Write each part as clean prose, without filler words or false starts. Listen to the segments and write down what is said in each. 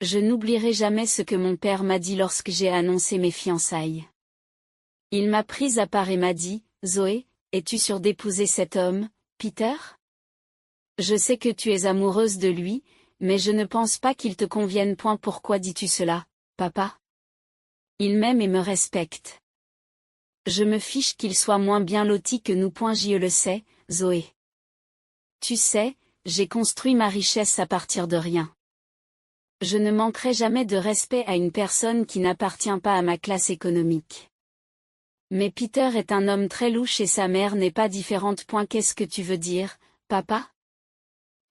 Je n'oublierai jamais ce que mon père m'a dit lorsque j'ai annoncé mes fiançailles. Il m'a prise à part et m'a dit, « Zoé, es-tu sûre d'épouser cet homme, Peter? Je sais que tu es amoureuse de lui, mais je ne pense pas qu'il te convienne. Pourquoi dis-tu cela, papa? Il m'aime et me respecte. Je me fiche qu'il soit moins bien loti que nous. Je le sais, Zoé. Tu sais, j'ai construit ma richesse à partir de rien. Je ne manquerai jamais de respect à une personne qui n'appartient pas à ma classe économique. Mais Peter est un homme très louche et sa mère n'est pas différente. Qu'est-ce que tu veux dire, papa?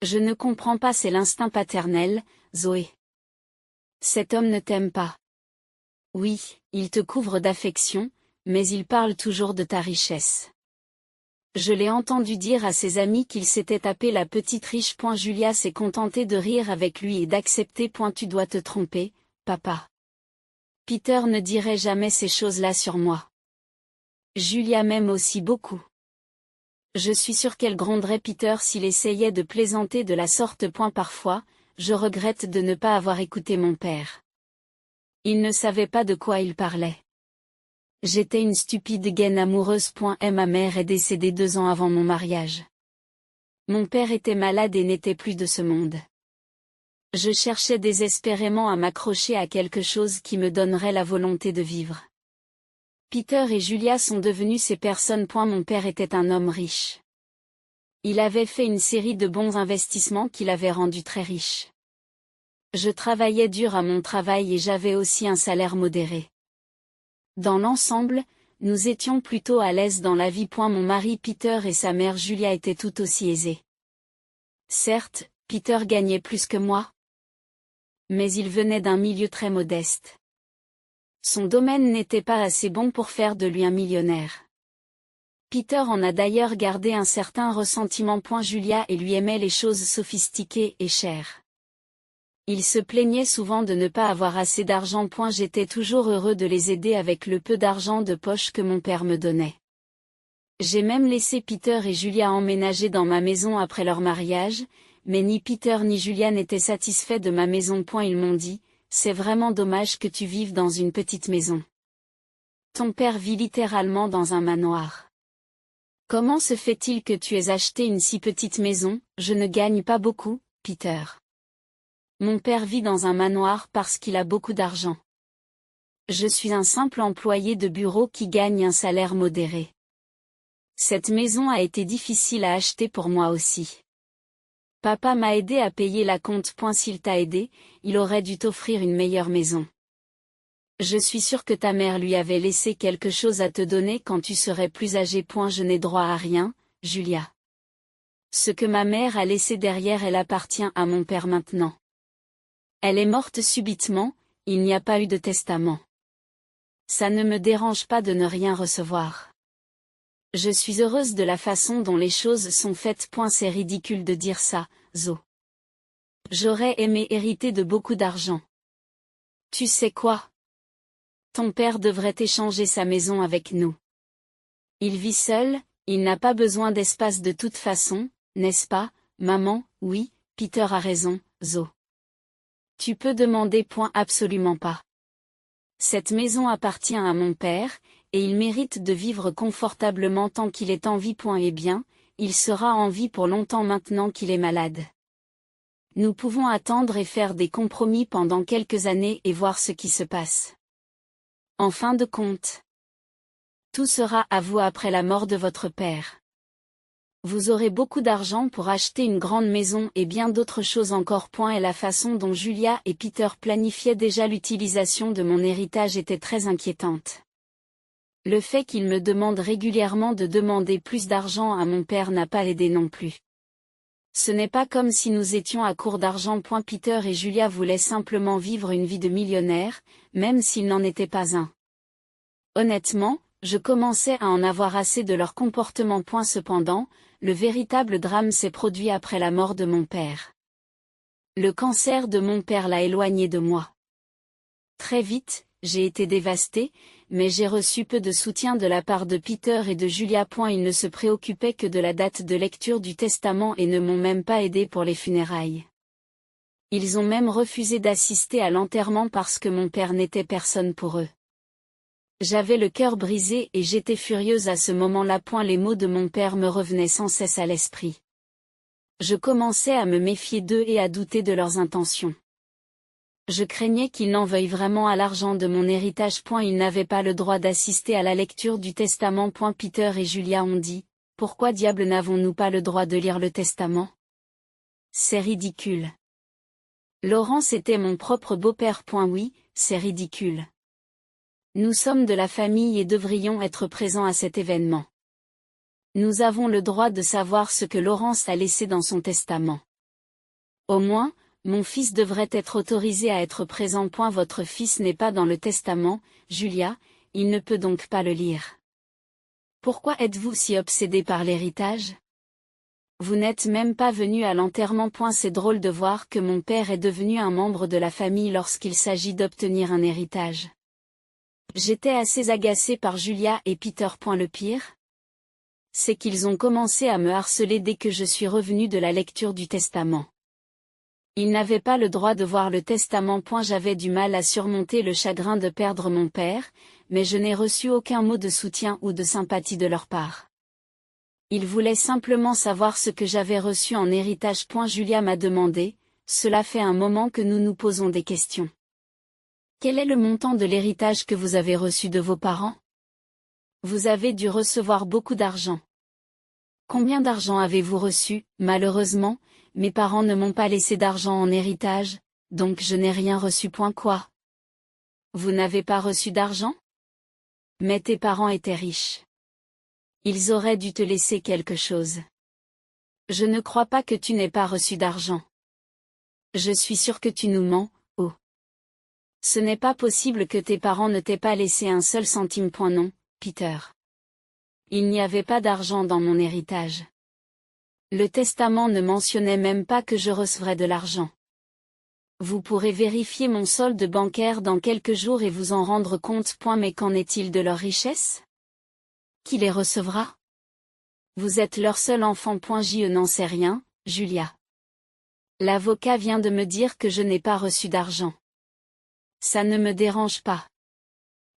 Je ne comprends pas. C'est l'instinct paternel, Zoé. Cet homme ne t'aime pas. Oui, il te couvre d'affection, mais il parle toujours de ta richesse. Je l'ai entendu dire à ses amis qu'il s'était tapé la petite riche. Julia s'est contentée de rire avec lui et d'accepter. Tu dois te tromper, papa. Peter ne dirait jamais ces choses-là sur moi. Julia m'aime aussi beaucoup. Je suis sûre qu'elle gronderait Peter s'il essayait de plaisanter de la sorte. Parfois, je regrette de ne pas avoir écouté mon père. Il ne savait pas de quoi il parlait. J'étais une stupide gaine amoureuse. Ma mère est décédée 2 ans avant mon mariage. Mon père était malade et n'était plus de ce monde. Je cherchais désespérément à m'accrocher à quelque chose qui me donnerait la volonté de vivre. Peter et Julia sont devenus ces personnes. Mon père était un homme riche. Il avait fait une série de bons investissements qui l'avaient rendu très riche. Je travaillais dur à mon travail et j'avais aussi un salaire modéré. Dans l'ensemble, nous étions plutôt à l'aise dans la vie. Mon mari Peter et sa mère Julia étaient tout aussi aisés. Certes, Peter gagnait plus que moi. Mais il venait d'un milieu très modeste. Son domaine n'était pas assez bon pour faire de lui un millionnaire. Peter en a d'ailleurs gardé un certain ressentiment. Julia et lui aimait les choses sophistiquées et chères. Il se plaignait souvent de ne pas avoir assez d'argent. J'étais toujours heureux de les aider avec le peu d'argent de poche que mon père me donnait. J'ai même laissé Peter et Julia emménager dans ma maison après leur mariage, mais ni Peter ni Julia n'étaient satisfaits de ma maison. Ils m'ont dit, « C'est vraiment dommage que tu vives dans une petite maison. Ton père vit littéralement dans un manoir. Comment se fait-il que tu aies acheté une si petite maison? Je ne gagne pas beaucoup, Peter. Mon père vit dans un manoir parce qu'il a beaucoup d'argent. Je suis un simple employé de bureau qui gagne un salaire modéré. Cette maison a été difficile à acheter pour moi aussi. Papa m'a aidé à payer la compte. S'il t'a aidé, il aurait dû t'offrir une meilleure maison. Je suis sûre que ta mère lui avait laissé quelque chose à te donner quand tu serais plus âgé. Je n'ai droit à rien, Julia. Ce que ma mère a laissé derrière, elle appartient à mon père maintenant. Elle est morte subitement, il n'y a pas eu de testament. Ça ne me dérange pas de ne rien recevoir. Je suis heureuse de la façon dont les choses sont faites. C'est ridicule de dire ça, Zo. J'aurais aimé hériter de beaucoup d'argent. Tu sais quoi? Ton père devrait échanger sa maison avec nous. Il vit seul, il n'a pas besoin d'espace de toute façon, n'est-ce pas, maman? Oui, Peter a raison, Zo. Tu peux demander. Absolument pas. Cette maison appartient à mon père, et il mérite de vivre confortablement tant qu'il est en vie. Et bien, il sera en vie pour longtemps maintenant qu'il est malade. Nous pouvons attendre et faire des compromis pendant quelques années et voir ce qui se passe. En fin de compte, tout sera à vous après la mort de votre père. Vous aurez beaucoup d'argent pour acheter une grande maison et bien d'autres choses encore. Et la façon dont Julia et Peter planifiaient déjà l'utilisation de mon héritage était très inquiétante. Le fait qu'il me demande régulièrement de demander plus d'argent à mon père n'a pas aidé non plus. Ce n'est pas comme si nous étions à court d'argent. Peter et Julia voulaient simplement vivre une vie de millionnaire, même s'ils n'en étaient pas un. Honnêtement, je commençais à en avoir assez de leur comportement. Cependant, le véritable drame s'est produit après la mort de mon père. Le cancer de mon père l'a éloigné de moi. Très vite, j'ai été dévastée, mais j'ai reçu peu de soutien de la part de Peter et de Julia. Ils ne se préoccupaient que de la date de lecture du testament et ne m'ont même pas aidé pour les funérailles. Ils ont même refusé d'assister à l'enterrement parce que mon père n'était personne pour eux. J'avais le cœur brisé et j'étais furieuse à ce moment-là. Les mots de mon père me revenaient sans cesse à l'esprit. Je commençais à me méfier d'eux et à douter de leurs intentions. Je craignais qu'ils n'en veuillent vraiment à l'argent de mon héritage. Ils n'avaient pas le droit d'assister à la lecture du testament. Peter et Julia ont dit, « Pourquoi diable n'avons-nous pas le droit de lire le testament? C'est ridicule. » Laurence était mon propre beau-père. Oui, c'est ridicule. Nous sommes de la famille et devrions être présents à cet événement. Nous avons le droit de savoir ce que Laurence a laissé dans son testament. Au moins, mon fils devrait être autorisé à être présent. Votre fils n'est pas dans le testament, Julia, il ne peut donc pas le lire. Pourquoi êtes-vous si obsédée par l'héritage? Vous n'êtes même pas venu à l'enterrement. C'est drôle de voir que mon père est devenu un membre de la famille lorsqu'il s'agit d'obtenir un héritage. J'étais assez agacée par Julia et Peter. Le pire, c'est qu'ils ont commencé à me harceler dès que je suis revenue de la lecture du testament. Ils n'avaient pas le droit de voir le testament. J'avais du mal à surmonter le chagrin de perdre mon père, mais je n'ai reçu aucun mot de soutien ou de sympathie de leur part. Ils voulaient simplement savoir ce que j'avais reçu en héritage. Julia m'a demandé, « Cela fait un moment que nous nous posons des questions. Quel est le montant de l'héritage que vous avez reçu de vos parents? Vous avez dû recevoir beaucoup d'argent. Combien d'argent avez-vous reçu? Malheureusement, mes parents ne m'ont pas laissé d'argent en héritage, donc je n'ai rien reçu. Quoi? Vous n'avez pas reçu d'argent? Mais tes parents étaient riches. Ils auraient dû te laisser quelque chose. Je ne crois pas que tu n'aies pas reçu d'argent. Je suis sûre que tu nous mens, oh. Ce n'est pas possible que tes parents ne t'aient pas laissé un seul centime. Non, Peter. Il n'y avait pas d'argent dans mon héritage. Le testament ne mentionnait même pas que je recevrais de l'argent. Vous pourrez vérifier mon solde bancaire dans quelques jours et vous en rendre compte. Mais qu'en est-il de leur richesse? Qui les recevra? Vous êtes leur seul enfant. Je n'en sais rien, Julia. L'avocat vient de me dire que je n'ai pas reçu d'argent. Ça ne me dérange pas.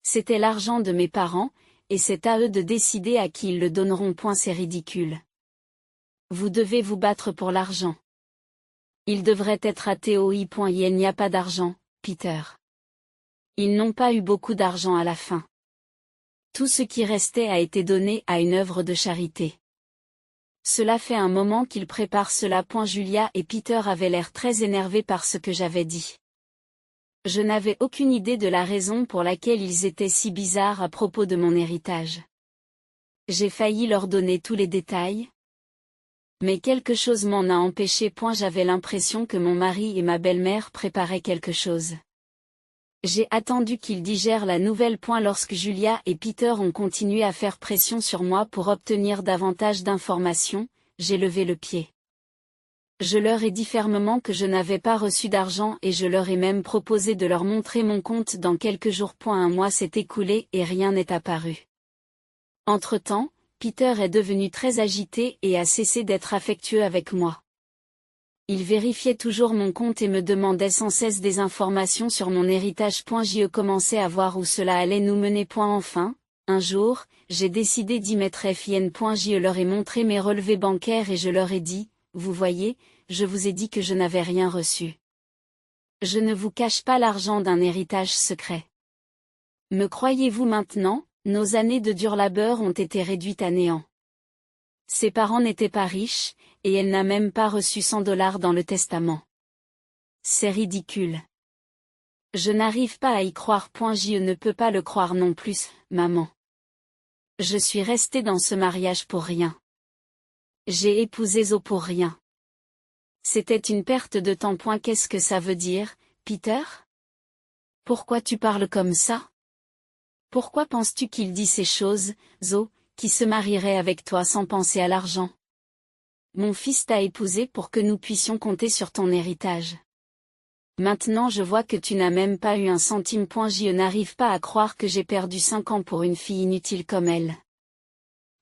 C'était l'argent de mes parents, et c'est à eux de décider à qui ils le donneront. C'est ridicule. Vous devez vous battre pour l'argent. Il devrait être ATOI. Il n'y a pas d'argent, Peter. Ils n'ont pas eu beaucoup d'argent à la fin. Tout ce qui restait a été donné à une œuvre de charité. Cela fait un moment qu'ils préparent cela. Julia et Peter avaient l'air très énervés par ce que j'avais dit. Je n'avais aucune idée de la raison pour laquelle ils étaient si bizarres à propos de mon héritage. J'ai failli leur donner tous les détails. Mais quelque chose m'en a empêché. J'avais l'impression que mon mari et ma belle-mère préparaient quelque chose. J'ai attendu qu'ils digèrent la nouvelle. Lorsque Julia et Peter ont continué à faire pression sur moi pour obtenir davantage d'informations, j'ai levé le pied. Je leur ai dit fermement que je n'avais pas reçu d'argent et je leur ai même proposé de leur montrer mon compte dans quelques jours. Un mois s'est écoulé et rien n'est apparu. Entre-temps, Peter est devenu très agité et a cessé d'être affectueux avec moi. Il vérifiait toujours mon compte et me demandait sans cesse des informations sur mon héritage. J'y commençais à voir où cela allait nous mener. Enfin, un jour, j'ai décidé d'y mettre fin. Je leur ai montré mes relevés bancaires et je leur ai dit, « Vous voyez, je vous ai dit que je n'avais rien reçu. Je ne vous cache pas l'argent d'un héritage secret. Me croyez-vous maintenant? Nos années de dur labeur ont été réduites à néant. Ses parents n'étaient pas riches, et elle n'a même pas reçu $100 dans le testament. C'est ridicule. Je n'arrive pas à y croire. Je ne peux pas le croire non plus, maman. Je suis restée dans ce mariage pour rien. J'ai épousé Zo pour rien. C'était une perte de temps. Qu'est-ce que ça veut dire, Peter? Pourquoi tu parles comme ça? Pourquoi penses-tu qu'il dit ces choses, Zo, qui se marierait avec toi sans penser à l'argent? Mon fils t'a épousé pour que nous puissions compter sur ton héritage. Maintenant je vois que tu n'as même pas eu un centime. Je n'arrive pas à croire que j'ai perdu 5 ans pour une fille inutile comme elle.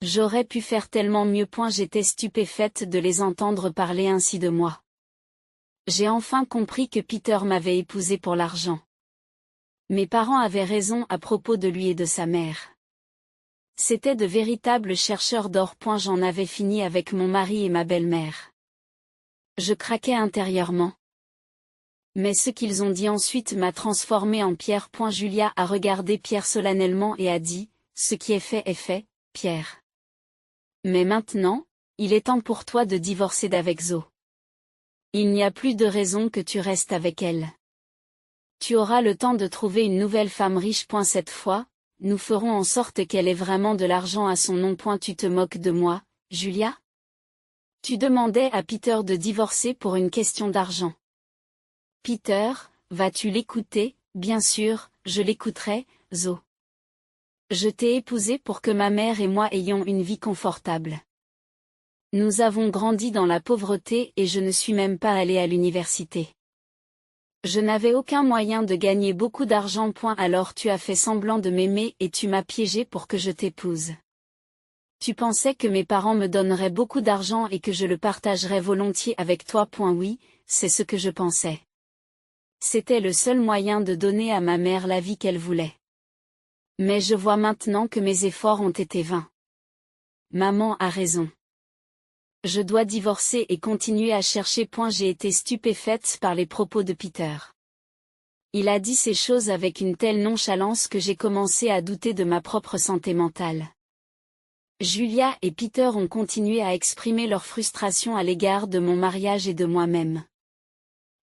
J'aurais pu faire tellement mieux. J'étais stupéfaite de les entendre parler ainsi de moi. J'ai enfin compris que Peter m'avait épousée pour l'argent. Mes parents avaient raison à propos de lui et de sa mère. C'étaient de véritables chercheurs d'or. J'en avais fini avec mon mari et ma belle-mère. Je craquais intérieurement. Mais ce qu'ils ont dit ensuite m'a transformé en pierre. Julia a regardé Pierre solennellement et a dit, « Ce qui est fait, Pierre. Mais maintenant, il est temps pour toi de divorcer d'avec Zoe. Il n'y a plus de raison que tu restes avec elle. Tu auras le temps de trouver une nouvelle femme riche. Cette fois, nous ferons en sorte qu'elle ait vraiment de l'argent à son nom. Tu te moques de moi, Julia? Tu demandais à Peter de divorcer pour une question d'argent. Peter, vas-tu l'écouter? Bien sûr, je l'écouterai, Zoe. Je t'ai épousée pour que ma mère et moi ayons une vie confortable. Nous avons grandi dans la pauvreté et je ne suis même pas allée à l'université. Je n'avais aucun moyen de gagner beaucoup d'argent. Alors tu as fait semblant de m'aimer et tu m'as piégé pour que je t'épouse. Tu pensais que mes parents me donneraient beaucoup d'argent et que je le partagerais volontiers avec toi. Oui, c'est ce que je pensais. C'était le seul moyen de donner à ma mère la vie qu'elle voulait. Mais je vois maintenant que mes efforts ont été vains. Maman a raison. Je dois divorcer et continuer à chercher. J'ai été stupéfaite par les propos de Peter. Il a dit ces choses avec une telle nonchalance que j'ai commencé à douter de ma propre santé mentale. Julia et Peter ont continué à exprimer leur frustration à l'égard de mon mariage et de moi-même.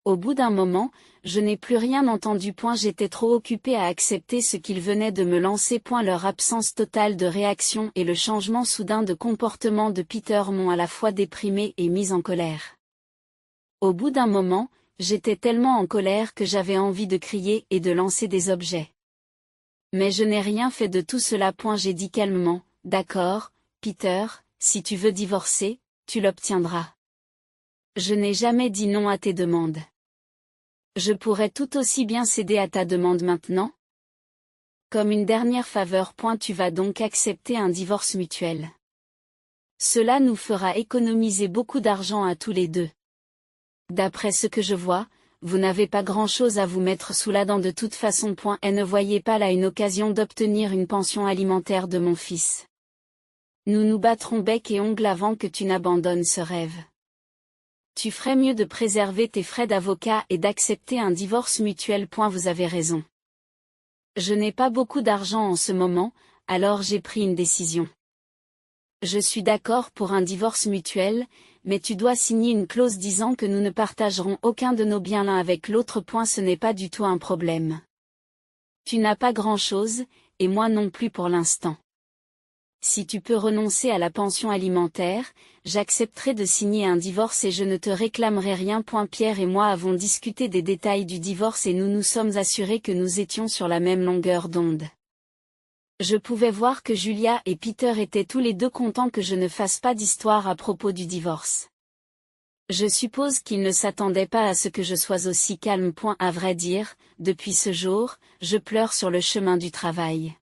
Au bout d'un moment, je n'ai plus rien entendu. J'étais trop occupée à accepter ce qu'ils venaient de me lancer. Leur absence totale de réaction et le changement soudain de comportement de Peter m'ont à la fois déprimée et mise en colère. Au bout d'un moment, j'étais tellement en colère que j'avais envie de crier et de lancer des objets. Mais je n'ai rien fait de tout cela. J'ai dit calmement, « D'accord, Peter, si tu veux divorcer, tu l'obtiendras. Je n'ai jamais dit non à tes demandes. Je pourrais tout aussi bien céder à ta demande maintenant. Comme une dernière faveur. Tu vas donc accepter un divorce mutuel. Cela nous fera économiser beaucoup d'argent à tous les deux. D'après ce que je vois, vous n'avez pas grand-chose à vous mettre sous la dent de toute façon. Et ne voyez pas là une occasion d'obtenir une pension alimentaire de mon fils. Nous nous battrons bec et ongle avant que tu n'abandonnes ce rêve. Tu ferais mieux de préserver tes frais d'avocat et d'accepter un divorce mutuel. Vous avez raison. Je n'ai pas beaucoup d'argent en ce moment, alors j'ai pris une décision. Je suis d'accord pour un divorce mutuel, mais tu dois signer une clause disant que nous ne partagerons aucun de nos biens l'un avec l'autre. Ce n'est pas du tout un problème. Tu n'as pas grand-chose, et moi non plus pour l'instant. Si tu peux renoncer à la pension alimentaire, j'accepterai de signer un divorce et je ne te réclamerai rien. Pierre et moi avons discuté des détails du divorce et nous nous sommes assurés que nous étions sur la même longueur d'onde. Je pouvais voir que Julia et Peter étaient tous les deux contents que je ne fasse pas d'histoire à propos du divorce. Je suppose qu'ils ne s'attendaient pas à ce que je sois aussi calme. À vrai dire, depuis ce jour, je pleure sur le chemin du travail.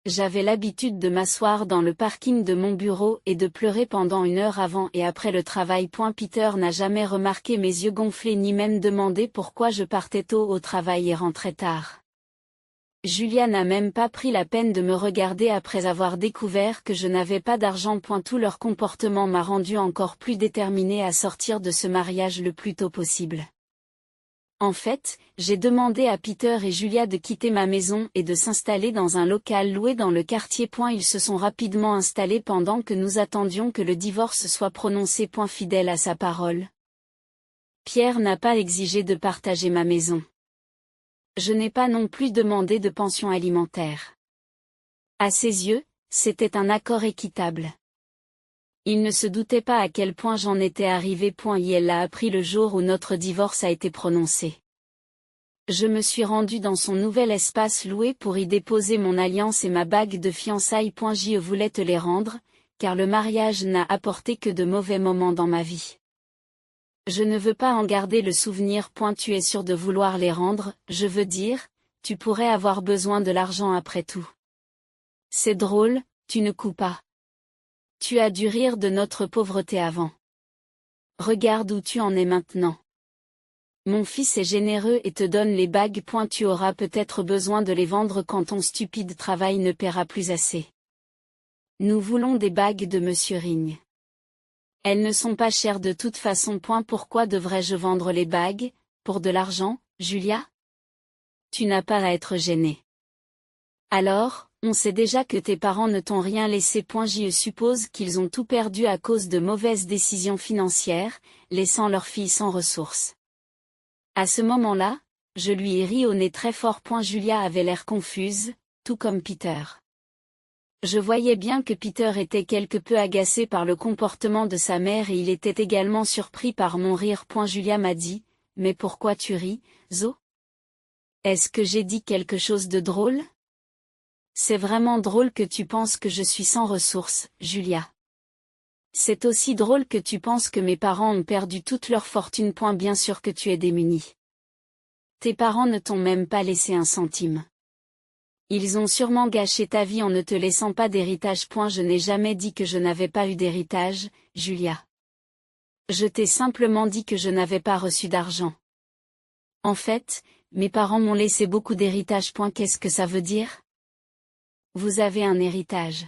J'avais l'habitude de m'asseoir dans le parking de mon bureau et de pleurer pendant 1 heure avant et après le travail. Peter n'a jamais remarqué mes yeux gonflés ni même demandé pourquoi je partais tôt au travail et rentrais tard. Julia n'a même pas pris la peine de me regarder après avoir découvert que je n'avais pas d'argent. Tout leur comportement m'a rendu encore plus déterminée à sortir de ce mariage le plus tôt possible. En fait, j'ai demandé à Peter et Julia de quitter ma maison et de s'installer dans un local loué dans le quartier. Ils se sont rapidement installés pendant que nous attendions que le divorce soit prononcé. Fidèle à sa parole. Pierre n'a pas exigé de partager ma maison. Je n'ai pas non plus demandé de pension alimentaire. À ses yeux, c'était un accord équitable. Il ne se doutait pas à quel point j'en étais arrivée. Et elle l'a appris le jour où notre divorce a été prononcé. Je me suis rendue dans son nouvel espace loué pour y déposer mon alliance et ma bague de fiançailles. Je voulais te les rendre, car le mariage n'a apporté que de mauvais moments dans ma vie. Je ne veux pas en garder le souvenir. Tu es sûr de vouloir les rendre, je veux dire, tu pourrais avoir besoin de l'argent après tout. C'est drôle, tu ne couds pas. Tu as dû rire de notre pauvreté avant. Regarde où tu en es maintenant. Mon fils est généreux et te donne les bagues. Tu auras peut-être besoin de les vendre quand ton stupide travail ne paiera plus assez. Nous voulons des bagues de Monsieur Ring. Elles ne sont pas chères de toute façon. Pourquoi devrais-je vendre les bagues, pour de l'argent, Julia? Tu n'as pas à être gênée. Alors, on sait déjà que tes parents ne t'ont rien laissé. Je suppose qu'ils ont tout perdu à cause de mauvaises décisions financières, laissant leur fille sans ressources. À ce moment-là, je lui ai ri au nez très fort. Julia avait l'air confuse, tout comme Peter. Je voyais bien que Peter était quelque peu agacé par le comportement de sa mère et il était également surpris par mon rire. Julia m'a dit, « Mais pourquoi tu ris, Zo? Est-ce que j'ai dit quelque chose de drôle? C'est vraiment drôle que tu penses que je suis sans ressources, Julia. C'est aussi drôle que tu penses que mes parents ont perdu toute leur fortune. Bien sûr que tu es démunie. Tes parents ne t'ont même pas laissé un centime. Ils ont sûrement gâché ta vie en ne te laissant pas d'héritage. Je n'ai jamais dit que je n'avais pas eu d'héritage, Julia. Je t'ai simplement dit que je n'avais pas reçu d'argent. En fait, mes parents m'ont laissé beaucoup d'héritage. Qu'est-ce que ça veut dire? Vous avez un héritage.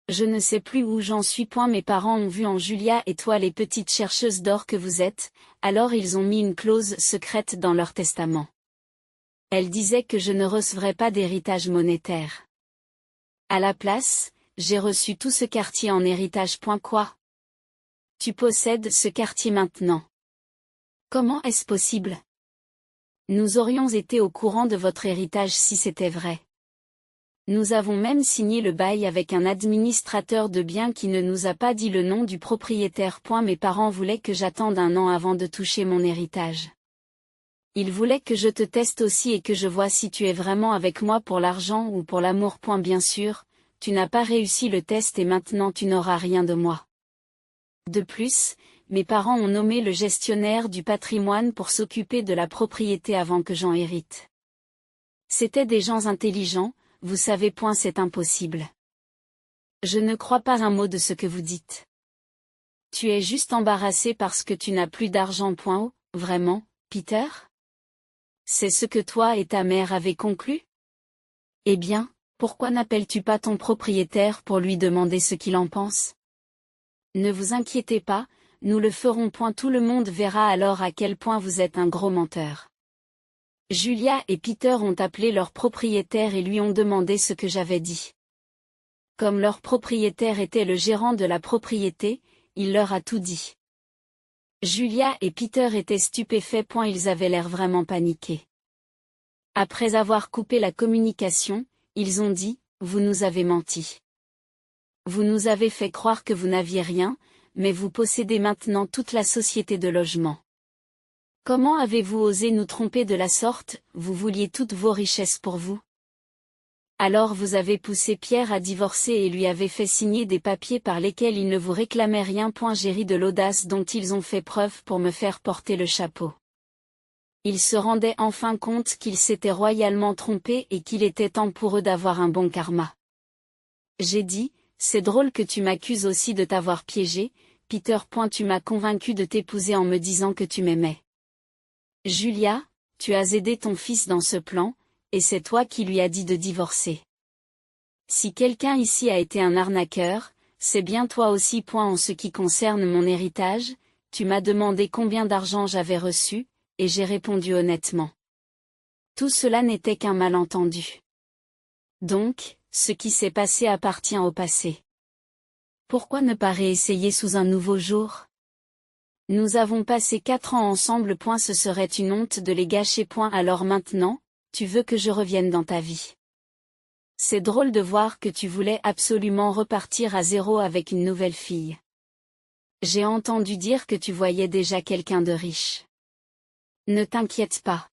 Je ne sais plus où j'en suis. Mes parents ont vu en Julia et toi les petites chercheuses d'or que vous êtes, alors ils ont mis une clause secrète dans leur testament. Elle disait que je ne recevrais pas d'héritage monétaire. À la place, j'ai reçu tout ce quartier en héritage. Quoi? Tu possèdes ce quartier maintenant. Comment est-ce possible? Nous aurions été au courant de votre héritage si c'était vrai. Nous avons même signé le bail avec un administrateur de biens qui ne nous a pas dit le nom du propriétaire. Mes parents voulaient que j'attende 1 an avant de toucher mon héritage. Ils voulaient que je te teste aussi et que je vois si tu es vraiment avec moi pour l'argent ou pour l'amour. Bien sûr, tu n'as pas réussi le test et maintenant tu n'auras rien de moi. De plus, mes parents ont nommé le gestionnaire du patrimoine pour s'occuper de la propriété avant que j'en hérite. C'étaient des gens intelligents, vous savez. C'est impossible. Je ne crois pas un mot de ce que vous dites. Tu es juste embarrassé parce que tu n'as plus d'argent. Oh, vraiment, Peter? C'est ce que toi et ta mère avez conclu? Eh bien, pourquoi n'appelles-tu pas ton propriétaire pour lui demander ce qu'il en pense? Ne vous inquiétez pas, nous le ferons. Tout le monde verra alors à quel point vous êtes un gros menteur. Julia et Peter ont appelé leur propriétaire et lui ont demandé ce que j'avais dit. Comme leur propriétaire était le gérant de la propriété, il leur a tout dit. Julia et Peter étaient stupéfaits. Ils avaient l'air vraiment paniqués. Après avoir coupé la communication, ils ont dit, « Vous nous avez menti. Vous nous avez fait croire que vous n'aviez rien, mais vous possédez maintenant toute la société de logement. Comment avez-vous osé nous tromper de la sorte? Vous vouliez toutes vos richesses pour vous. Alors vous avez poussé Pierre à divorcer et lui avez fait signer des papiers par lesquels il ne vous réclamait rien. J'ai ri de l'audace dont ils ont fait preuve pour me faire porter le chapeau. Ils se rendaient enfin compte qu'ils s'étaient royalement trompés et qu'il était temps pour eux d'avoir un bon karma. J'ai dit, c'est drôle que tu m'accuses aussi de t'avoir piégé, Peter. Tu m'as convaincu de t'épouser en me disant que tu m'aimais. Julia, tu as aidé ton fils dans ce plan, et c'est toi qui lui as dit de divorcer. Si quelqu'un ici a été un arnaqueur, c'est bien toi aussi. En ce qui concerne mon héritage, tu m'as demandé combien d'argent j'avais reçu, et j'ai répondu honnêtement. Tout cela n'était qu'un malentendu. Donc, ce qui s'est passé appartient au passé. Pourquoi ne pas réessayer sous un nouveau jour? Nous avons passé 4 ans ensemble. Ce serait une honte de les gâcher. Alors maintenant, tu veux que je revienne dans ta vie. C'est drôle de voir que tu voulais absolument repartir à zéro avec une nouvelle fille. J'ai entendu dire que tu voyais déjà quelqu'un de riche. Ne t'inquiète pas.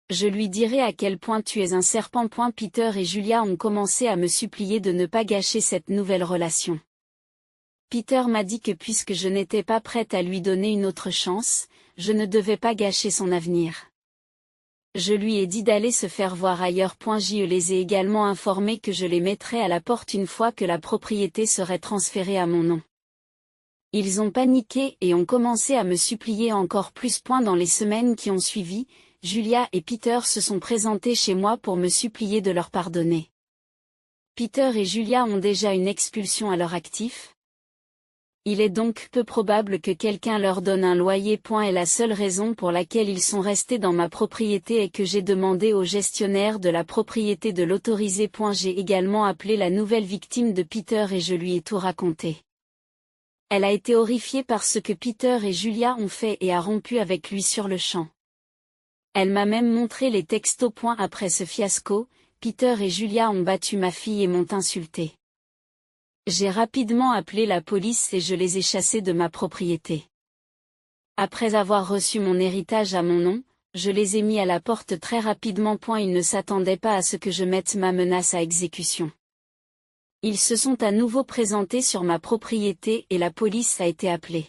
Je lui dirai à quel point tu es un serpent. Peter et Julia ont commencé à me supplier de ne pas gâcher cette nouvelle relation. Peter m'a dit que puisque je n'étais pas prête à lui donner une autre chance, je ne devais pas gâcher son avenir. Je lui ai dit d'aller se faire voir ailleurs. Je les ai également informés que je les mettrais à la porte une fois que la propriété serait transférée à mon nom. Ils ont paniqué et ont commencé à me supplier encore plus. Dans les semaines qui ont suivi, Julia et Peter se sont présentés chez moi pour me supplier de leur pardonner. Peter et Julia ont déjà une expulsion à leur actif. Il est donc peu probable que quelqu'un leur donne un loyer. Et la seule raison pour laquelle ils sont restés dans ma propriété est que j'ai demandé au gestionnaire de la propriété de l'autoriser. J'ai également appelé la nouvelle victime de Peter et je lui ai tout raconté. Elle a été horrifiée par ce que Peter et Julia ont fait et a rompu avec lui sur le champ. Elle m'a même montré les textos. Après ce fiasco, Peter et Julia ont battu ma fille et m'ont insultée. J'ai rapidement appelé la police et je les ai chassés de ma propriété. Après avoir reçu mon héritage à mon nom, je les ai mis à la porte très rapidement. Ils ne s'attendaient pas à ce que je mette ma menace à exécution. Ils se sont à nouveau présentés sur ma propriété et la police a été appelée.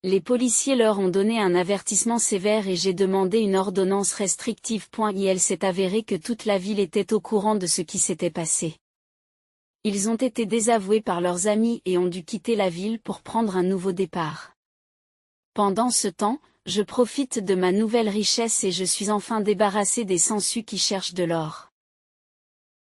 Les policiers leur ont donné un avertissement sévère et j'ai demandé une ordonnance restrictive. Il s'est avéré que toute la ville était au courant de ce qui s'était passé. Ils ont été désavoués par leurs amis et ont dû quitter la ville pour prendre un nouveau départ. Pendant ce temps, je profite de ma nouvelle richesse et je suis enfin débarrassé des sangsues qui cherchent de l'or.